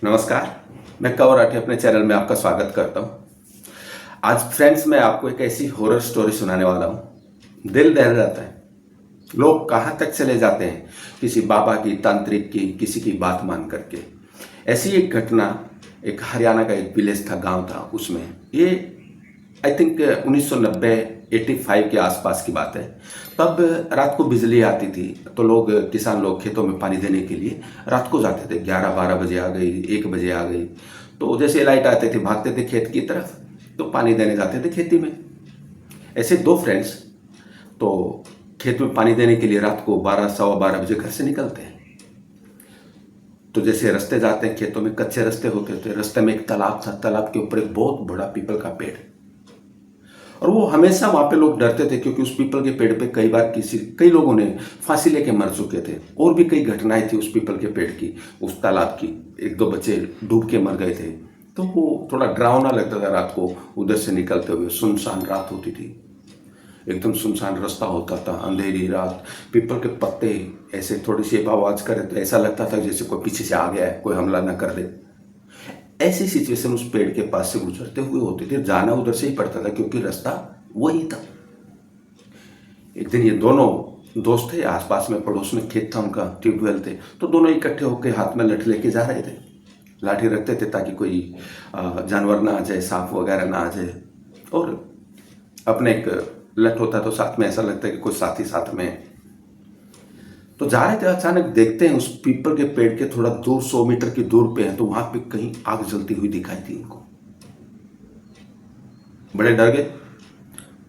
नमस्कार। मैं कंवर राठी अपने चैनल में आपका स्वागत करता हूँ। आज फ्रेंड्स मैं आपको एक ऐसी हॉरर स्टोरी सुनाने वाला हूँ। दिल दहल जाता है। लोग कहाँ तक चले जाते हैं, किसी बाबा की, तांत्रिक की, किसी की बात मान करके। ऐसी एक घटना, एक हरियाणा का एक विलेज था, गांव था, उसमें ये आई थिंक 1990-85 के आसपास की बात है। तब रात को बिजली आती थी तो लोग, किसान लोग खेतों में पानी देने के लिए रात को जाते थे। 11-12 बजे आ गई, 1 बजे आ गई, तो जैसे लाइट आते थे भागते थे खेत की तरफ, तो पानी देने जाते थे खेती में। ऐसे दो फ्रेंड्स तो खेत में पानी देने के लिए रात को 12-12:15 बजे घर से निकलते हैं। तो जैसे रास्ते जाते हैं खेतों में, कच्चे रास्ते होते थे, रास्ते में एक तालाब था, तालाब के ऊपर एक बहुत बड़ा पीपल का पेड़, और वो हमेशा वहां पे लोग डरते थे क्योंकि उस पीपल के पेड़ पे कई लोगों ने फांसी लेके मर चुके थे। और भी कई घटनाएं थी उस पीपल के पेड़ की, उस तालाब की। 1-2 बच्चे डूब के मर गए थे। तो वो थोड़ा डरावना लगता था रात को उधर से निकलते हुए। सुनसान रात होती थी, एकदम सुनसान रास्ता होता था, अंधेरी रात। पीपल के पत्ते ऐसे थोड़ी सी आवाज करे तो ऐसा लगता था जैसे कोई पीछे से आ गया है, कोई हमला ना कर दे। ऐसी सिचुएशन उस पेड़ के पास से गुजरते हुए होती थी। जाना उधर से ही पड़ता था क्योंकि रास्ता वही था। एक दिन ये दोनों दोस्त थे, आसपास में पड़ोस में खेत था उनका, ट्यूबवेल थे, तो दोनों इकट्ठे होकर हाथ में लाठी लेके जा रहे थे। लाठी रखते थे ताकि कोई जानवर ना आ जाए, सांप वगैरह ना आ जाए। और अपने एक लठ होता तो साथ में, ऐसा लगता है कि कोई साथी साथ में है। तो जा रहे थे, अचानक देखते हैं उस पीपल के पेड़ के थोड़ा दूर, 100 मीटर की दूर पे है, तो वहां पे कहीं आग जलती हुई दिखाई दी उनको। बड़े डर गए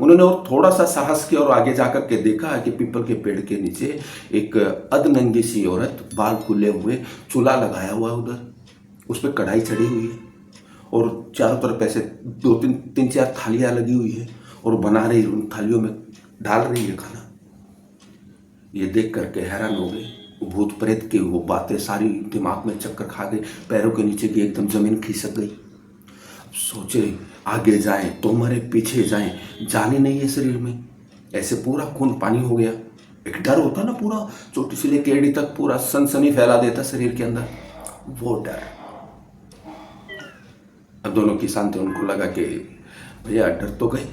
उन्होंने, और थोड़ा सा साहस किया और आगे जाकर के देखा कि पीपल के पेड़ के नीचे एक अधनंगी सी औरत, बाल खुले हुए, चूल्हा लगाया हुआ है उधर, उस पर कढ़ाई चढ़ी हुई है और चारों तरफ ऐसे 2-3-4 थालियां लगी हुई है और बना रही है, उन थालियों में डाल रही है खाना। ये देख करके हैरान हो गए। भूत प्रेत की वो बातें सारी दिमाग में चक्कर खा गई, पैरों के नीचे की एकदम जमीन खिसक गई। सोचे आगे जाएं तो मरे, पीछे जाएं जान ही नहीं है शरीर में, ऐसे पूरा खून पानी हो गया। एक डर होता ना, पूरा चोटी से लेकर एड़ी तक पूरा सनसनी फैला देता शरीर के अंदर, वो डर। अब दोनों किसान थे, उनको लगा कि भैया डर तो गए,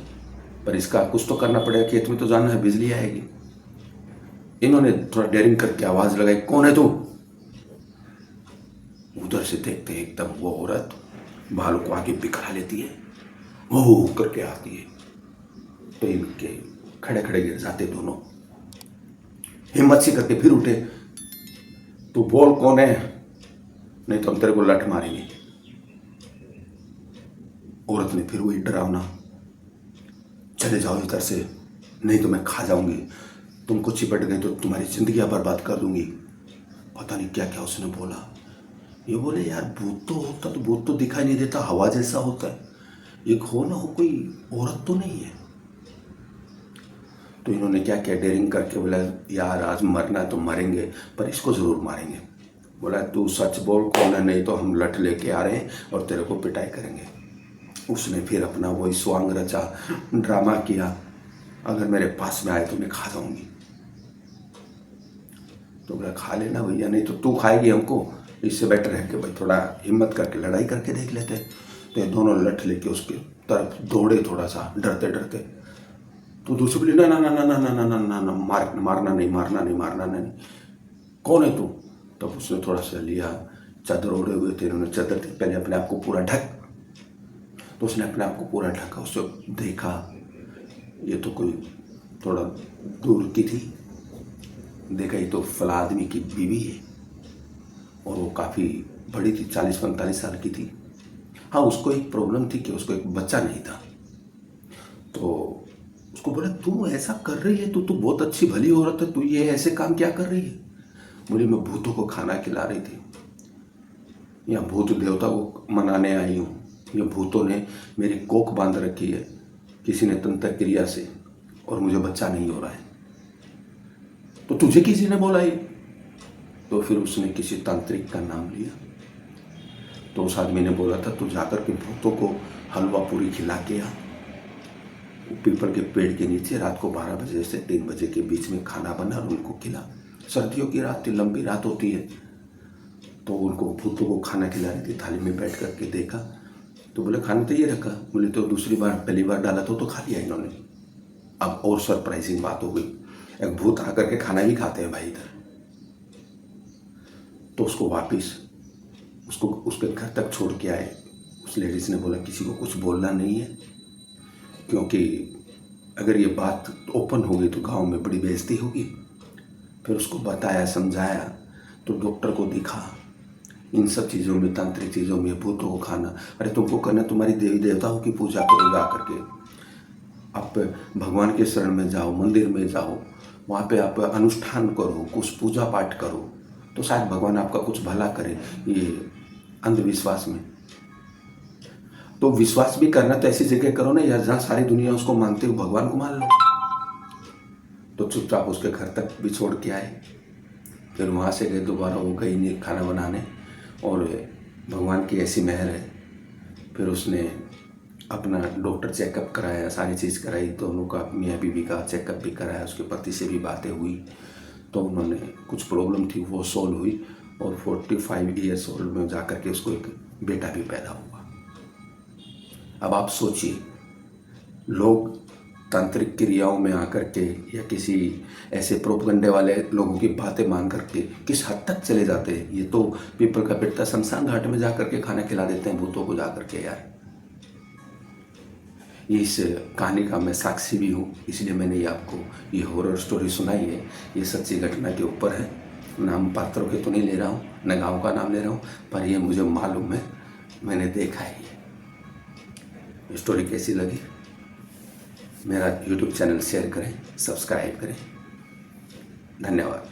पर इसका कुछ तो करना पड़ेगा, खेत में तो जाना है, बिजली आएगी। इन्होंने थोड़ा डेयरिंग करके आवाज लगाई, कौन है तू? उधर से देखते एकदम वो औरत बालों को आगे बिखरा लेती है, वो करके आती है। तो इनके खड़े खड़े गिर जाते दोनों। हिम्मत सी करके फिर उठे, तू बोल कौन है, नहीं तो हम तेरे को लठ मारेंगे। औरत ने फिर वही डरावना, चले जाओ इधर से, नहीं तो मैं खा जाऊंगी, तुमको चिपट गई तो तुम्हारी जिंदगी बर्बाद कर दूंगी। पता नहीं क्या क्या उसने बोला। ये बोले यार भूत तो होता तो भूत तो दिखाई नहीं देता, हवा जैसा होता है, ये हो ना हो कोई औरत तो नहीं है। तो इन्होंने क्या किया, डेयरिंग करके बोला यार आज मरना तो मरेंगे, पर इसको जरूर मारेंगे। बोला तू सच बोल कौन है, नहीं तो हम लठ लेके आ रहे हैं और तेरे को पिटाई करेंगे। उसने फिर अपना वही स्वांग रचा, ड्रामा किया, अगर मेरे पास में आए तो मैं खा जाऊंगी। तो बोला खा लेना भैया, नहीं तो तू खाएगी हमको, इससे बेटर है कि भाई थोड़ा हिम्मत करके लड़ाई करके देख लेते। तो ये दोनों लठ लेके उसके तरफ दौड़े, थोड़ा सा डरते डरते। तो दूसरी बोली ना ना ना ना ना ना ना ना ना ना, मारना नहीं, मारना नहीं, मारना नहीं, कौन है तू? तब उसने थोड़ा सा लिया, चादर ओढ़े हुए थे उन्होंने, चादर थी, पहले अपने आप को पूरा ढक। तो उसने अपने आप को पूरा ढका, उससे देखा ये तो कोई थोड़ा दूर की थी, देखा ये तो फला आदमी की बीवी है, और वो काफ़ी बड़ी थी, 40-45 साल की थी। हाँ, उसको एक प्रॉब्लम थी कि उसको एक बच्चा नहीं था। तो उसको बोला तू ऐसा कर रही है, तू तो बहुत अच्छी भली औरत है, तू ये ऐसे काम क्या कर रही है? बोली मैं भूतों को खाना खिला रही थी, या भूत देवता को मनाने आई हूँ। ये भूतों ने मेरी कोख बांध रखी है किसी ने तंत्र क्रिया से, और मुझे बच्चा नहीं हो रहा है। तो तुझे किसी ने बोला ये? तो फिर उसने किसी तांत्रिक का नाम लिया। तो उस आदमी ने बोला था तू जाकर के भूतों को हलवा पूरी खिला के आ, पीपल के पेड़ के नीचे रात को 12 बजे से 3 बजे के बीच में खाना बना और उनको खिला। सर्दियों की रात थी, लंबी रात होती है, तो उनको भूतों को खाना खिला रही थी, थाली में बैठ करके देखा तो बोले खाना तो ये रखा। बोले तो दूसरी बार पहली बार डाला तो खा लिया इन्होंने। अब और सरप्राइजिंग बात हो गई, एक भूत आकर के खाना भी खाते हैं भाई इधर। तो उसको वापिस उसको उसके घर तक छोड़ के आए। उस लेडीज ने बोला किसी को कुछ बोलना नहीं है, क्योंकि अगर ये बात ओपन होगी तो गांव में बड़ी बेइज्जती होगी। फिर उसको बताया, समझाया, तो डॉक्टर को दिखा। इन सब चीज़ों में, तांत्रिक चीज़ों में, भूतों को खाना, अरे तुमको करना तुम्हारी देवी देवताओं की पूजा करो जा करके। आप भगवान के शरण में जाओ, मंदिर में जाओ, वहाँ पे आप अनुष्ठान करो, कुछ पूजा पाठ करो, तो शायद भगवान आपका कुछ भला करे। ये अंधविश्वास में तो विश्वास भी करना तो ऐसी जगह करो ना यार जहाँ सारी दुनिया उसको मानते हो, भगवान को मान लो। तो चुपचाप उसके घर तक भी छोड़ के आए। फिर वहाँ से गए, दोबारा वो गई नहीं खाना बनाने, और भगवान की ऐसी मेहर है। फिर उसने अपना डॉक्टर चेकअप कराया, सारी चीज़ कराई, दोनों का मियाँ बीवी का चेकअप भी कराया, उसके पति से भी बातें हुई, तो उन्होंने कुछ प्रॉब्लम थी वो सॉल्व हुई, और 45 ईयर्स ओल्ड में जा कर के उसको एक बेटा भी पैदा हुआ। अब आप सोचिए, लोग तांत्रिक क्रियाओं में आकर के या किसी ऐसे प्रोपगंडे वाले लोगों की बातें मान करके किस हद तक चले जाते हैं। ये तो पीपल का बेटा शमशान घाट में जा करके खाना खिला देते हैं भूतों को जा करके यार। इस कहानी का मैं साक्षी भी हूँ, इसलिए मैंने ये आपको ये हॉरर स्टोरी सुनाई है। ये सच्ची घटना के ऊपर है। नाम पात्रों के तो नहीं ले रहा हूँ, न गाँव का नाम ले रहा हूँ, पर ये मुझे मालूम है, मैंने देखा है। ये स्टोरी कैसी लगी मेरा यूट्यूब चैनल शेयर करें, सब्सक्राइब करें। धन्यवाद।